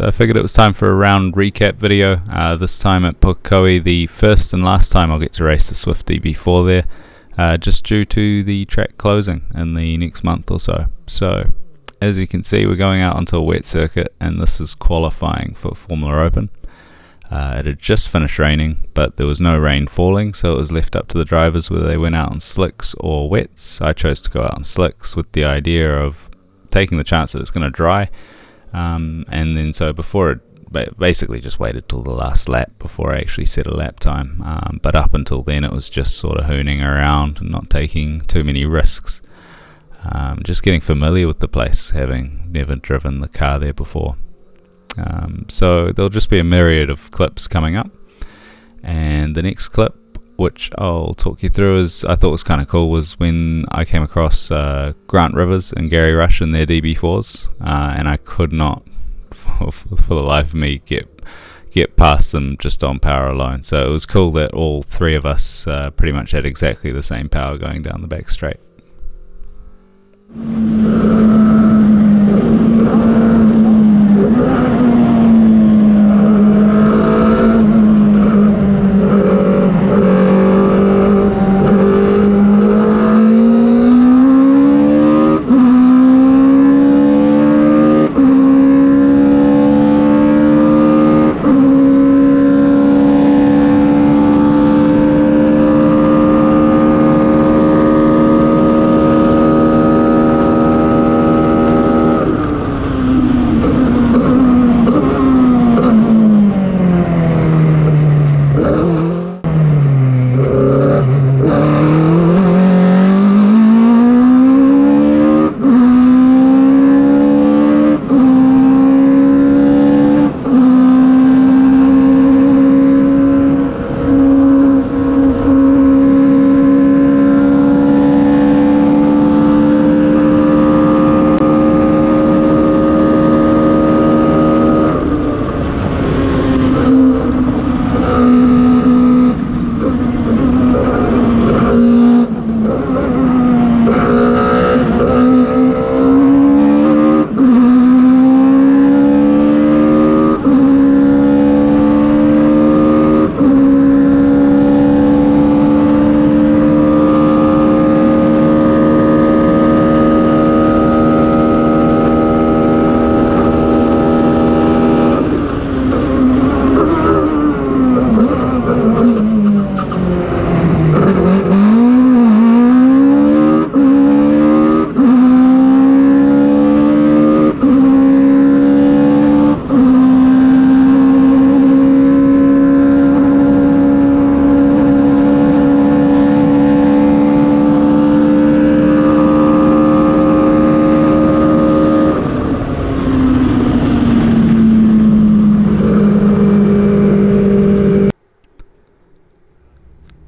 So I figured it was time for a round recap video, this time at Pukekohe, the first and last time I'll get to race the Swift DB4 there, just due to the track closing in the next month or so. So as you can see, we're going out onto a wet circuit, and this is qualifying for Formula Open. It had just finished raining, but there was no rain falling, so it was left up to the drivers whether they went out on slicks or wets. I chose to go out on slicks with the idea of taking the chance that it's going to dry. And then so before it basically just waited till the last lap before I actually set a lap time, but up until then it was just sort of hooning around and not taking too many risks, just getting familiar with the place, having never driven the car there before. So there'll just be a myriad of clips coming up, and the next clip, which I'll talk you through, is I thought was kind of cool, was when I came across Grant Rivers and Gary Rush in their DB4s, and I could not for the life of me get past them just on power alone. So it was cool that all three of us pretty much had exactly the same power going down the back straight.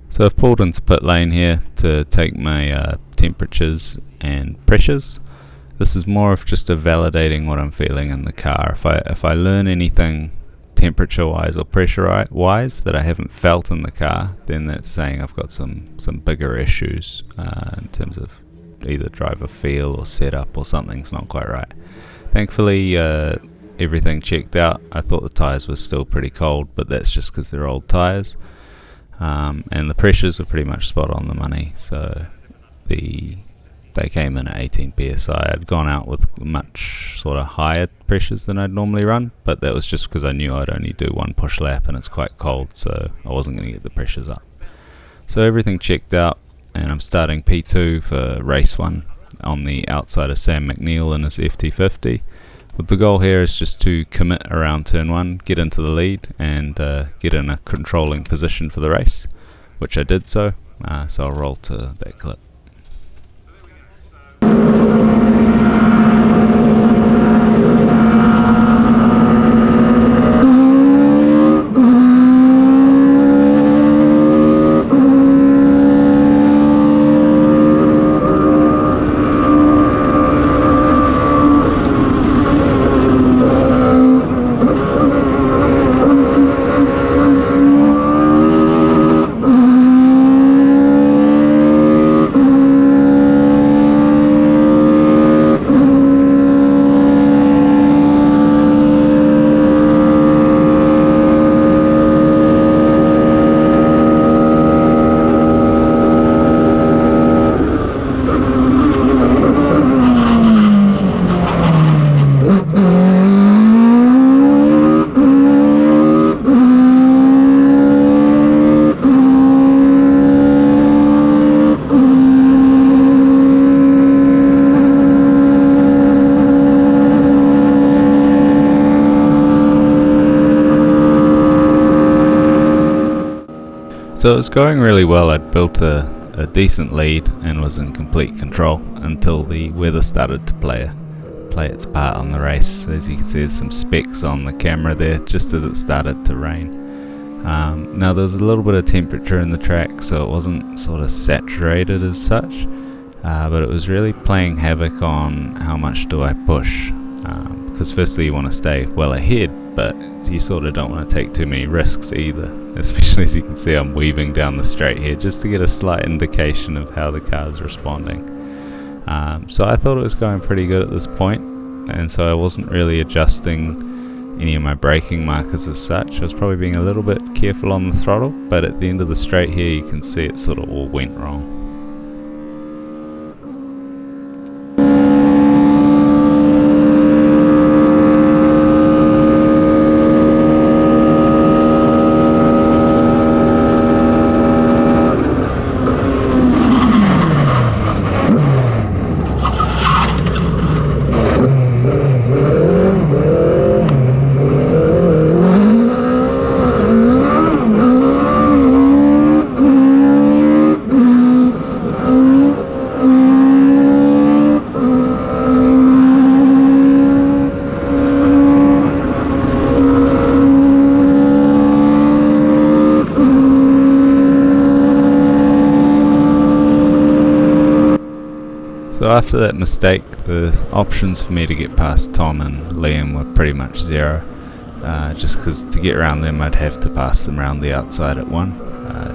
So I've pulled into pit lane here to take my temperatures and pressures. This is more of just a validating what I'm feeling in the car. If I learn anything temperature wise or pressure wise that I haven't felt in the car, then that's saying I've got some bigger issues in terms of either driver feel or setup, or something's not quite right. Thankfully everything checked out. I thought the tyres were still pretty cold, but that's just because they're old tyres. And the pressures were pretty much spot on the money, so they came in at 18 psi. I'd gone out with much sort of higher pressures than I'd normally run, but that was just because I knew I'd only do one push lap and it's quite cold, so I wasn't going to get the pressures up. So everything checked out, and I'm starting P2 for race 1 on the outside of Sam McNeil in his FT50. But the goal here is just to commit around turn 1, get into the lead, and get in a controlling position for the race, which I did so I'll roll to that clip. So it was going really well. I'd built a decent lead and was in complete control until the weather started to play its part on the race. As you can see, there's some specks on the camera there just as it started to rain. Now there was a little bit of temperature in the track, so it wasn't sort of saturated as such, but it was really playing havoc on how much do I push, because firstly you want to stay well ahead, but you sort of don't want to take too many risks either, especially as you can see I'm weaving down the straight here just to get a slight indication of how the car's responding. So I thought it was going pretty good at this point, and so I wasn't really adjusting any of my braking markers as such. I was probably being a little bit careful on the throttle, but at the end of the straight here you can see it sort of all went wrong. So after that mistake, the options for me to get past Tom and Liam were pretty much zero, just because to get around them I'd have to pass them around the outside at one.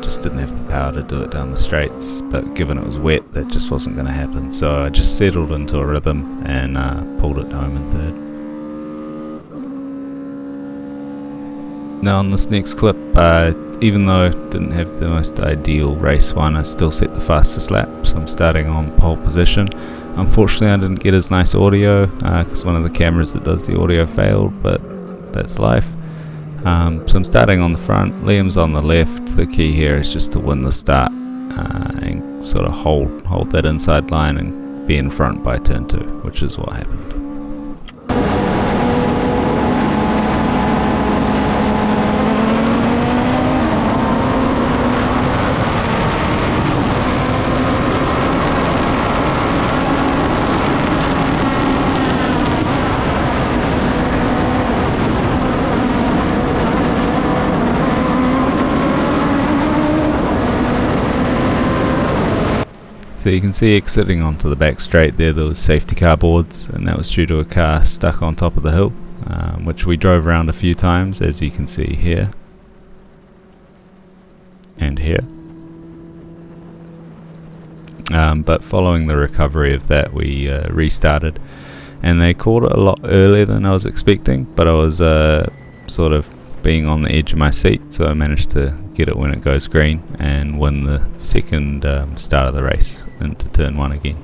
Just didn't have the power to do it down the straights, but given it was wet that just wasn't going to happen, so I just settled into a rhythm and pulled it home in third. Now on this next clip, even though I didn't have the most ideal race one, I still set the fastest lap, so I'm starting on pole position. Unfortunately I didn't get as nice audio because one of the cameras that does the audio failed, but that's life. So I'm starting on the front, Liam's on the left. The key here is just to win the start and sort of hold that inside line and be in front by turn 2, which is what happened. So you can see exiting onto the back straight there was safety car boards, and that was due to a car stuck on top of the hill, which we drove around a few times, as you can see here and here. But following the recovery of that, we restarted, and they called it a lot earlier than I was expecting, but I was sort of being on the edge of my seat, so I managed to get it when it goes green and win the second start of the race into turn 1 again.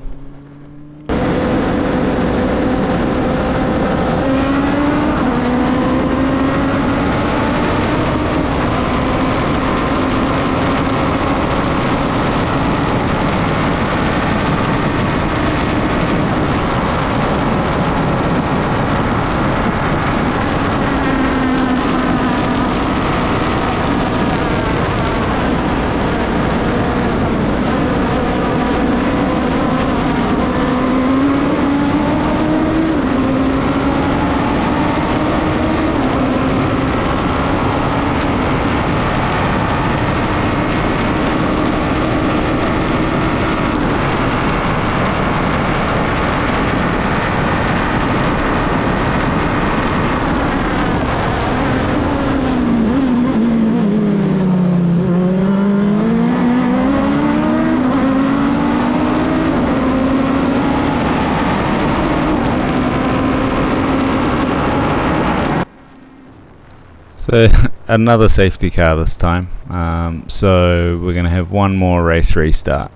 So another safety car this time, so we're going to have one more race restart.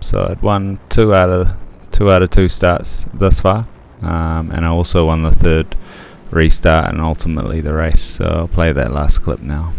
So I'd won two out of two starts thus far, and I also won the third restart and ultimately the race, so I'll play that last clip now.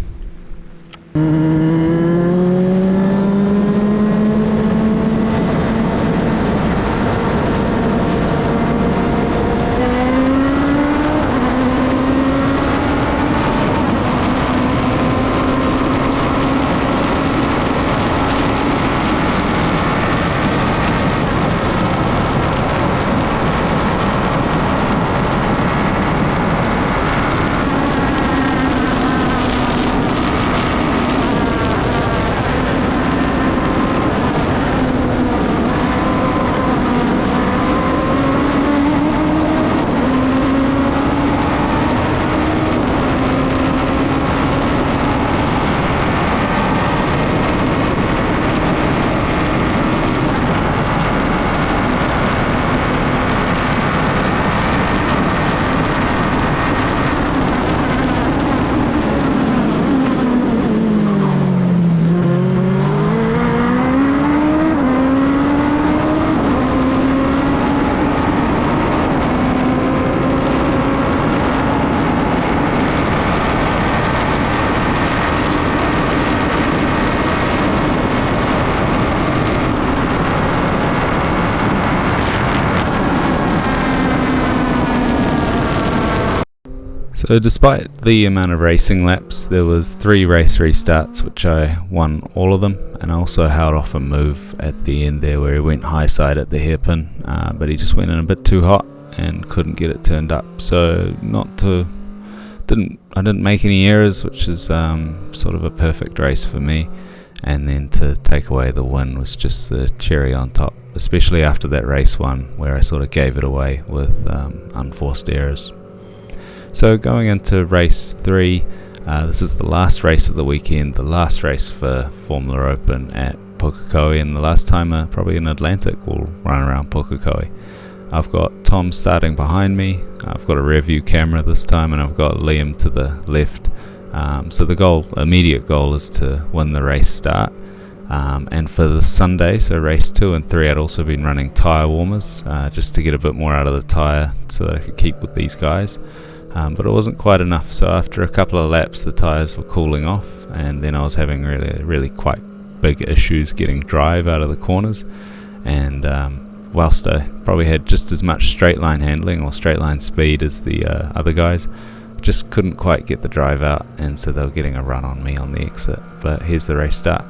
So despite the amount of racing laps, there was 3 race restarts which I won all of them, and I also held off a move at the end there where he went high side at the hairpin, but he just went in a bit too hot and couldn't get it turned up. So I didn't make any errors, which is sort of a perfect race for me, and then to take away the win was just the cherry on top, especially after that race 1 where I sort of gave it away with unforced errors. So going into race 3, this is the last race of the weekend, the last race for Formula Open at Pukekohe, and the last time probably an Atlantic will run around Pukekohe. I've got Tom starting behind me, I've got a rear view camera this time, and I've got Liam to the left. So the immediate goal is to win the race start. And for the Sunday, so race 2 and 3, I'd also been running tyre warmers just to get a bit more out of the tyre so that I could keep with these guys. But it wasn't quite enough, so after a couple of laps the tyres were cooling off, and then I was having really quite big issues getting drive out of the corners, and whilst I probably had just as much straight line handling or straight line speed as the other guys, just couldn't quite get the drive out, and so they were getting a run on me on the exit. But here's the race start.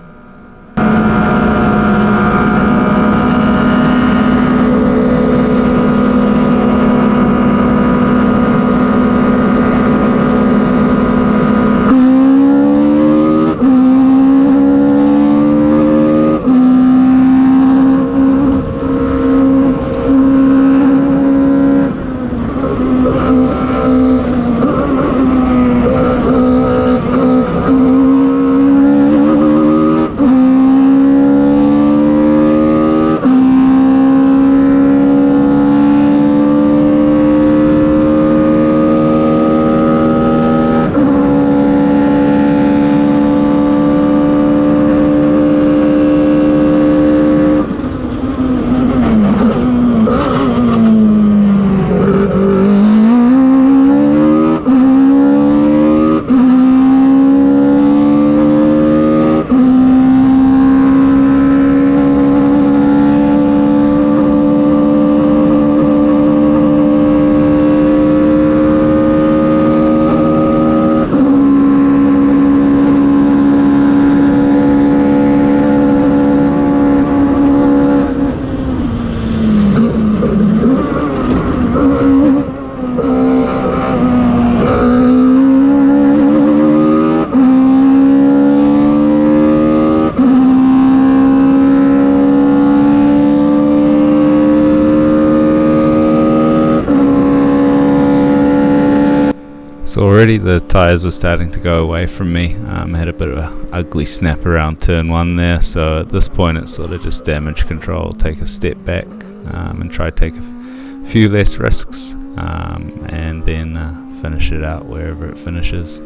So already the tyres were starting to go away from me. I had a bit of an ugly snap around turn 1 there, so at this point it's sort of just damage control, take a step back and try to take a few less risks, and then finish it out wherever it finishes.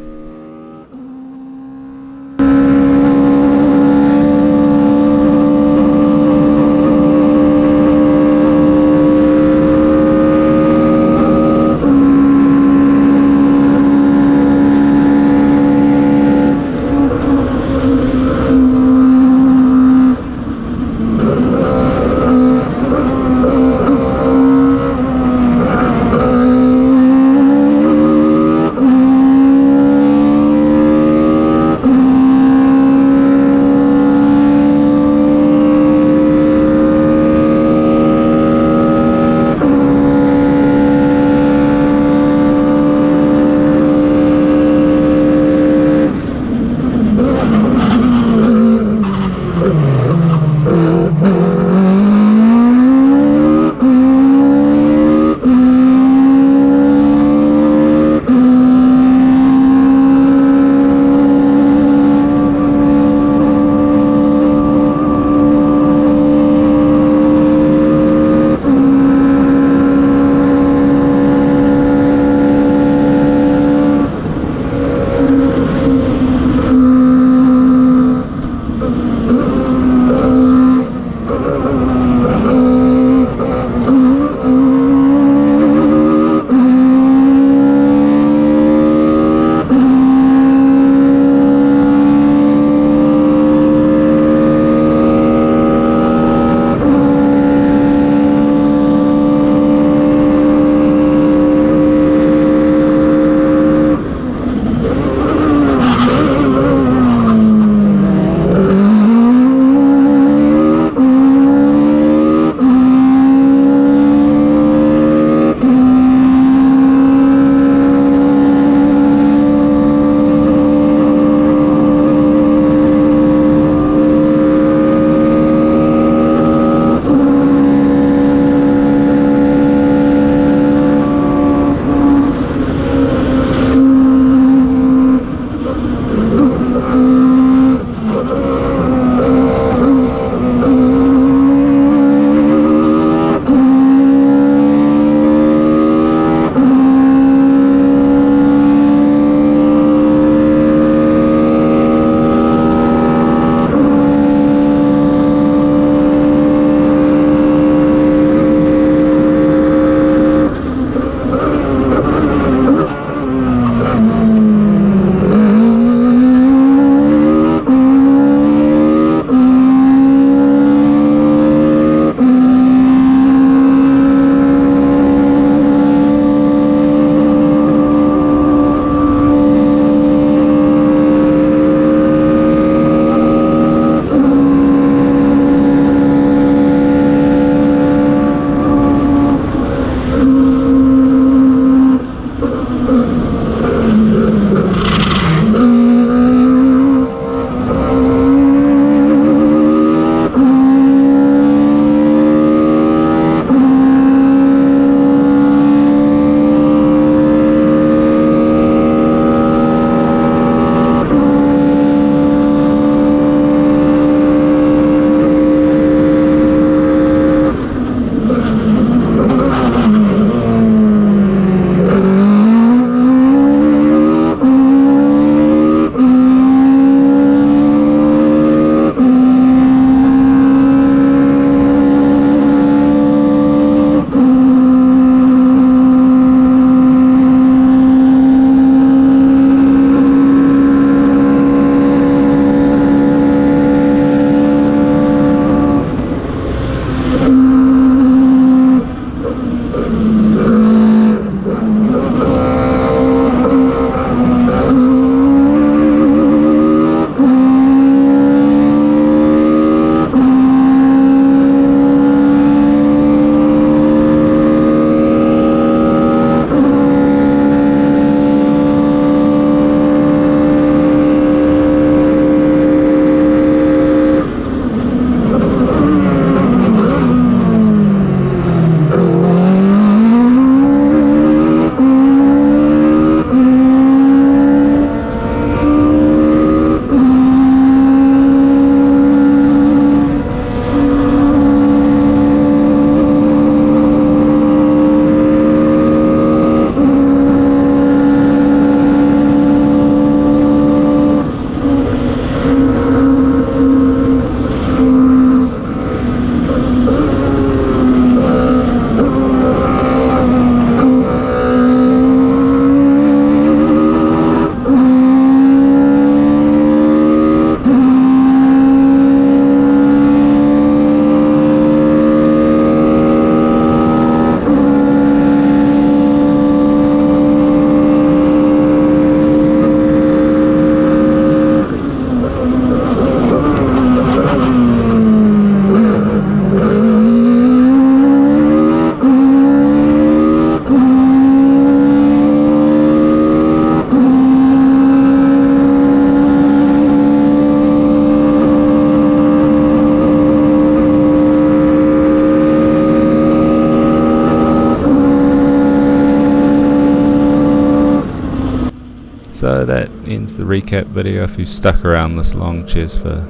So that ends the recap video. If you've stuck around this long, cheers for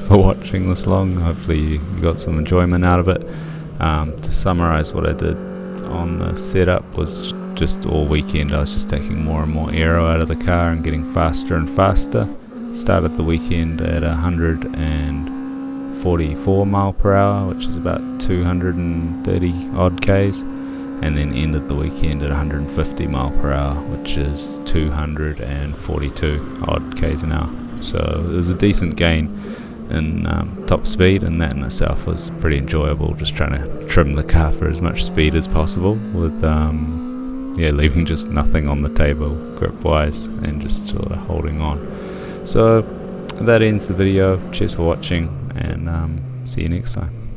watching this long. Hopefully you got some enjoyment out of it. To summarize what I did on the setup was just all weekend I was just taking more and more aero out of the car and getting faster and faster. Started the weekend at 144 mile per hour, which is about 230 odd Ks, and then ended the weekend at 150 mile per hour, which is 242 odd Ks an hour. So it was a decent gain in top speed, and that in itself was pretty enjoyable, just trying to trim the car for as much speed as possible with leaving just nothing on the table grip wise and just sort of holding on. So that ends the video. Cheers for watching, and see you next time.